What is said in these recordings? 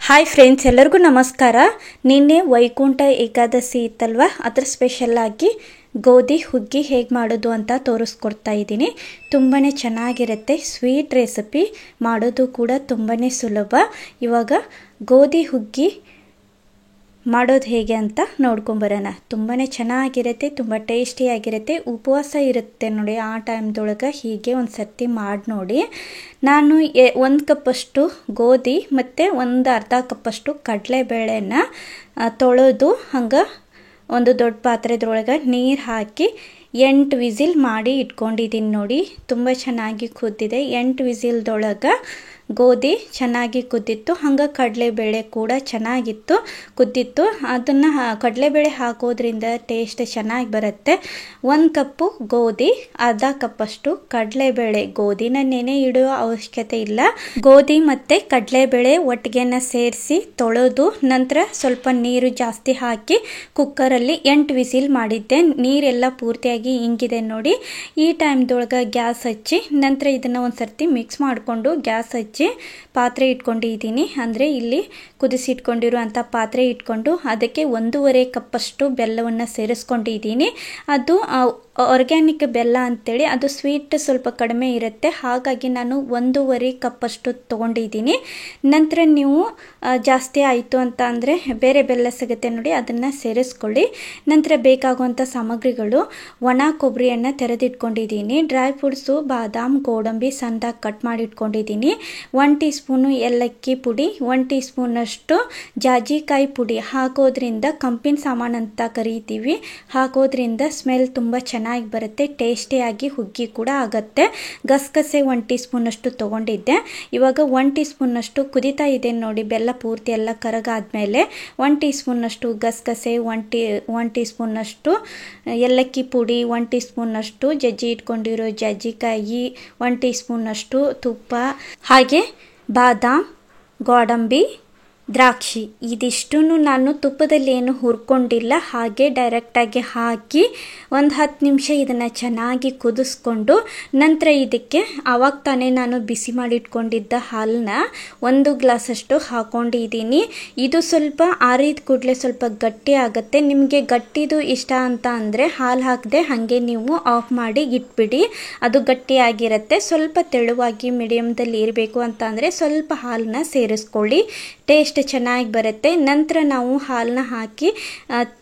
Hi friends, ಎಲ್ಲರಿಗೂ ನಮಸ್ಕಾರ. ನಿನ್ನೆ ವೈಕುಂಠ ಏಕಾದಶಿ ಇತ್ತಲ್ವ, ಅದರ ಸ್ಪೆಷಲ್ ಆಗಿ ಗೋಧಿ ಹುಗ್ಗಿ ಹೇಗೆ ಮಾಡೋದು ಅಂತ ತೋರಿಸ್ಕೊಡ್ತಾ ಇದ್ದೀನಿ. ತುಂಬಾ ಚೆನ್ನಾಗಿರುತ್ತೆ. ಸ್ವೀಟ್ ರೆಸಿಪಿ, ಮಾಡೋದು ಕೂಡ ತುಂಬಾ ಸುಲಭ. ಇವಾಗ ಗೋಧಿ ಹುಗ್ಗಿ ಮಾಡೋದು ಹೇಗೆ ಅಂತ ನೋಡ್ಕೊಂಬರೋಣ. ತುಂಬಾ ಚೆನ್ನಾಗಿರುತ್ತೆ, ತುಂಬ ಟೇಸ್ಟಿಯಾಗಿರುತ್ತೆ. ಉಪವಾಸ ಇರುತ್ತೆ ನೋಡಿ, ಆ ಟೈಮ್ದೊಳಗೆ ಹೀಗೆ ಒಂದು ಸರ್ತಿ ಮಾಡಿ ನೋಡಿ. ನಾನು 1 ಕಪ್ಪಷ್ಟು ಗೋಧಿ ಮತ್ತು ಒಂದು ಅರ್ಧ ಕಪ್ಪಷ್ಟು ಕಡಲೆಬೇಳೆನ ತೊಳೆದು ಹಂಗೆ ಒಂದು ದೊಡ್ಡ ಪಾತ್ರೆದ್ರೊಳಗೆ ನೀರು ಹಾಕಿ 8 ವಿಸಿಲ್ ಮಾಡಿ ಇಟ್ಕೊಂಡಿದ್ದೀನಿ ನೋಡಿ. ತುಂಬ ಚೆನ್ನಾಗಿ ಕುದ್ದಿದೆ. 8 ವಿಸಿಲ್ದೊಳಗೆ ಗೋಧಿ ಚೆನ್ನಾಗಿ ಕುದ್ದಿತ್ತು, ಹಂಗೆ ಕಡಲೆಬೇಳೆ ಕೂಡ ಚೆನ್ನಾಗಿತ್ತು, ಕುದ್ದಿತ್ತು. ಅದನ್ನು ಕಡಲೆಬೇಳೆ ಹಾಕೋದ್ರಿಂದ ಟೇಸ್ಟ್ ಚೆನ್ನಾಗಿ ಬರುತ್ತೆ. 1 ಕಪ್ಪು ಗೋಧಿ, ಅರ್ಧ ಕಪ್ಪಷ್ಟು ಕಡಲೆಬೇಳೆ. ಗೋಧಿನ ನೆನೆ ಇಡುವ ಅವಶ್ಯಕತೆ ಇಲ್ಲ. ಗೋಧಿ ಮತ್ತು ಕಡಲೆಬೇಳೆ ಒಟ್ಟಿಗೆನ ಸೇರಿಸಿ ತೊಳೆದು ನಂತರ ಸ್ವಲ್ಪ ನೀರು ಜಾಸ್ತಿ ಹಾಕಿ ಕುಕ್ಕರಲ್ಲಿ 8 ವಿಸಿಲ್ ಮಾಡಿದ್ದೆ. ನೀರೆಲ್ಲ ಪೂರ್ತಿಯಾಗಿ ಇಂಗಿದೆ ನೋಡಿ. ಈ ಟೈಮ್ದೊಳಗೆ ಗ್ಯಾಸ್ ಹಚ್ಚಿ ನಂತರ ಇದನ್ನು ಒಂದು ಸರ್ತಿ ಮಿಕ್ಸ್ ಮಾಡಿಕೊಂಡು ಗ್ಯಾಸ್ ಹಚ್ಚಿ ಪಾತ್ರೆ ಇಟ್ಕೊಂಡಿದ್ದೀನಿ. ಅಂದರೆ ಇಲ್ಲಿ ಕುದಿಸಿಟ್ಕೊಂಡಿರುವಂಥ ಪಾತ್ರೆ ಇಟ್ಕೊಂಡು ಅದಕ್ಕೆ 1.5 ಕಪ್ಪಷ್ಟು ಬೆಲ್ಲವನ್ನು ಸೇರಿಸ್ಕೊಂಡಿದ್ದೀನಿ. ಅದು ಆರ್ಗ್ಯಾನಿಕ್ ಬೆಲ್ಲ ಅಂತೇಳಿ, ಅದು ಸ್ವೀಟ್ ಸ್ವಲ್ಪ ಕಡಿಮೆ ಇರುತ್ತೆ, ಹಾಗಾಗಿ ನಾನು 1.5 ಕಪ್ಪಷ್ಟು ತೊಗೊಂಡಿದ್ದೀನಿ. ನಂತರ ನೀವು ಜಾಸ್ತಿ ಆಯಿತು ಅಂತ ಅಂದರೆ ಬೇರೆ ಬೆಲ್ಲ ಸಿಗುತ್ತೆ ನೋಡಿ, ಅದನ್ನು ಸೇರಿಸ್ಕೊಳ್ಳಿ. ನಂತರ ಬೇಕಾಗುವಂಥ ಸಾಮಗ್ರಿಗಳು: ಒಣ ಕೊಬ್ಬರಿಯನ್ನು ತೆರೆದಿಟ್ಕೊಂಡಿದ್ದೀನಿ, ಡ್ರೈ ಫ್ರೂಟ್ಸು ಬಾದಾಮ್ ಗೋಡಂಬಿ ಸಣ್ಣದಾಗಿ ಕಟ್ ಮಾಡಿ ಇಟ್ಕೊಂಡಿದ್ದೀನಿ, 1 ಟೀ ಸ್ಪೂನು ಏಲಕ್ಕಿ ಪುಡಿ, 1 ಟೀ ಸ್ಪೂನಷ್ಟು ಜಾಜಿಕಾಯಿ ಪುಡಿ. ಹಾಕೋದ್ರಿಂದ ಕಂಪಿನ ಸಾಮಾನು ಅಂತ ಕರಿತೀವಿ, ಹಾಕೋದ್ರಿಂದ ಸ್ಮೆಲ್ ತುಂಬ ಚೆನ್ನಾಗಿ ಬರುತ್ತೆ, ಟೇಸ್ಟಿಯಾಗಿ ಹುಗ್ಗಿ ಕೂಡ ಆಗುತ್ತೆ. ಗಸಗಸೆ 1 ಟೀ ಸ್ಪೂನಷ್ಟು ತೊಗೊಂಡಿದ್ದೆ. ಇವಾಗ 1 ಟೀ ಸ್ಪೂನಷ್ಟು ಕುದಿತಾ ಇದೆ ನೋಡಿ, ಬೆಲ್ಲ ಪೂರ್ತಿ ಎಲ್ಲ ಕರಗಾದ್ಮೇಲೆ 1 ಟೀ ಸ್ಪೂನಷ್ಟು ಗಸಗಸೆ, 1 ಟೀ ಸ್ಪೂನಷ್ಟು ಏಲಕ್ಕಿ ಪುಡಿ, 1 ಟೀ ಸ್ಪೂನಷ್ಟು ಜಜ್ಜಿ ಇಟ್ಕೊಂಡಿರೋ ಜಾಜಿಕಾಯಿ, 1 ಟೀ ಸ್ಪೂನಷ್ಟು ತುಪ್ಪ, ಹಾಗೆ ಬಾದಾಮ್ ಗೋಡಂಬಿ ದ್ರಾಕ್ಷಿ. ಇದಿಷ್ಟು ನಾನು ತುಪ್ಪದಲ್ಲಿ ಏನು ಹುರ್ಕೊಂಡಿಲ್ಲ, ಹಾಗೆ ಡೈರೆಕ್ಟಾಗಿ ಹಾಕಿ ಒಂದು 10 ನಿಮಿಷ ಇದನ್ನು ಚೆನ್ನಾಗಿ ಕುದಿಸ್ಕೊಂಡು ನಂತರ ಇದಕ್ಕೆ ಆವಾಗ ತಾನೇ ನಾನು ಬಿಸಿ ಮಾಡಿಟ್ಕೊಂಡಿದ್ದ ಹಾಲನ್ನ 1 ಗ್ಲಾಸಷ್ಟು ಹಾಕೊಂಡಿದ್ದೀನಿ. ಇದು ಸ್ವಲ್ಪ ಆರಿದ ಕೂಡಲೇ ಸ್ವಲ್ಪ ಗಟ್ಟಿ ಆಗುತ್ತೆ. ನಿಮಗೆ ಗಟ್ಟಿದು ಇಷ್ಟ ಅಂತ ಅಂದರೆ ಹಾಲು ಹಾಕದೆ ಹಾಗೆ ನೀವು ಆಫ್ ಮಾಡಿ ಇಟ್ಬಿಡಿ, ಅದು ಗಟ್ಟಿಯಾಗಿರುತ್ತೆ. ಸ್ವಲ್ಪ ತೆಳುವಾಗಿ ಮೀಡಿಯಮ್ದಲ್ಲಿ ಇರಬೇಕು ಅಂತ ಅಂದರೆ ಸ್ವಲ್ಪ ಹಾಲನ್ನ ಸೇರಿಸ್ಕೊಳ್ಳಿ, ಟೇಸ್ಟ್ ಚೆನ್ನಾಗಿ ಬರುತ್ತೆ. ನಂತರ ನಾವು ಹಾಲನ್ನ ಹಾಕಿ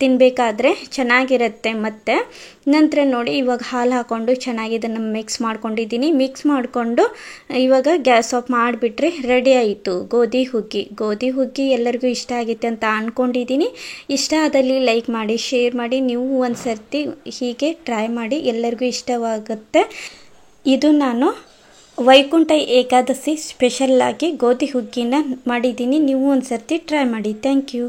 ತಿನ್ನಬೇಕಾದ್ರೆ ಚೆನ್ನಾಗಿರುತ್ತೆ. ಮತ್ತು ನಂತರ ನೋಡಿ, ಇವಾಗ ಹಾಲು ಹಾಕ್ಕೊಂಡು ಚೆನ್ನಾಗಿ ಇದನ್ನು ಮಿಕ್ಸ್ ಮಾಡ್ಕೊಂಡಿದ್ದೀನಿ. ಮಿಕ್ಸ್ ಮಾಡಿಕೊಂಡು ಇವಾಗ ಗ್ಯಾಸ್ ಆಫ್ ಮಾಡಿಬಿಟ್ರೆ ರೆಡಿ ಆಯಿತು ಗೋಧಿ ಹುಗ್ಗಿ. ಗೋಧಿ ಹುಗ್ಗಿ ಎಲ್ಲರಿಗೂ ಇಷ್ಟ ಆಗುತ್ತೆ ಅಂತ ಅಂದ್ಕೊಂಡಿದ್ದೀನಿ. ಇಷ್ಟ ಆದಲ್ಲಿ ಲೈಕ್ ಮಾಡಿ, ಶೇರ್ ಮಾಡಿ. ನೀವು ಒಂದು ಸರ್ತಿ ಹೀಗೆ ಟ್ರೈ ಮಾಡಿ, ಎಲ್ಲರಿಗೂ ಇಷ್ಟವಾಗುತ್ತೆ. ಇದು ನಾನು ವೈಕುಂಠ ಏಕಾದಶಿ ಸ್ಪೆಷಲ್ಲಾಗಿ ಗೋಧಿ ಹುಗ್ಗಿನ ಮಾಡಿದ್ದೀನಿ. ನೀವು ಒಂದು ಸರ್ತಿ ಟ್ರೈ ಮಾಡಿ. Thank you.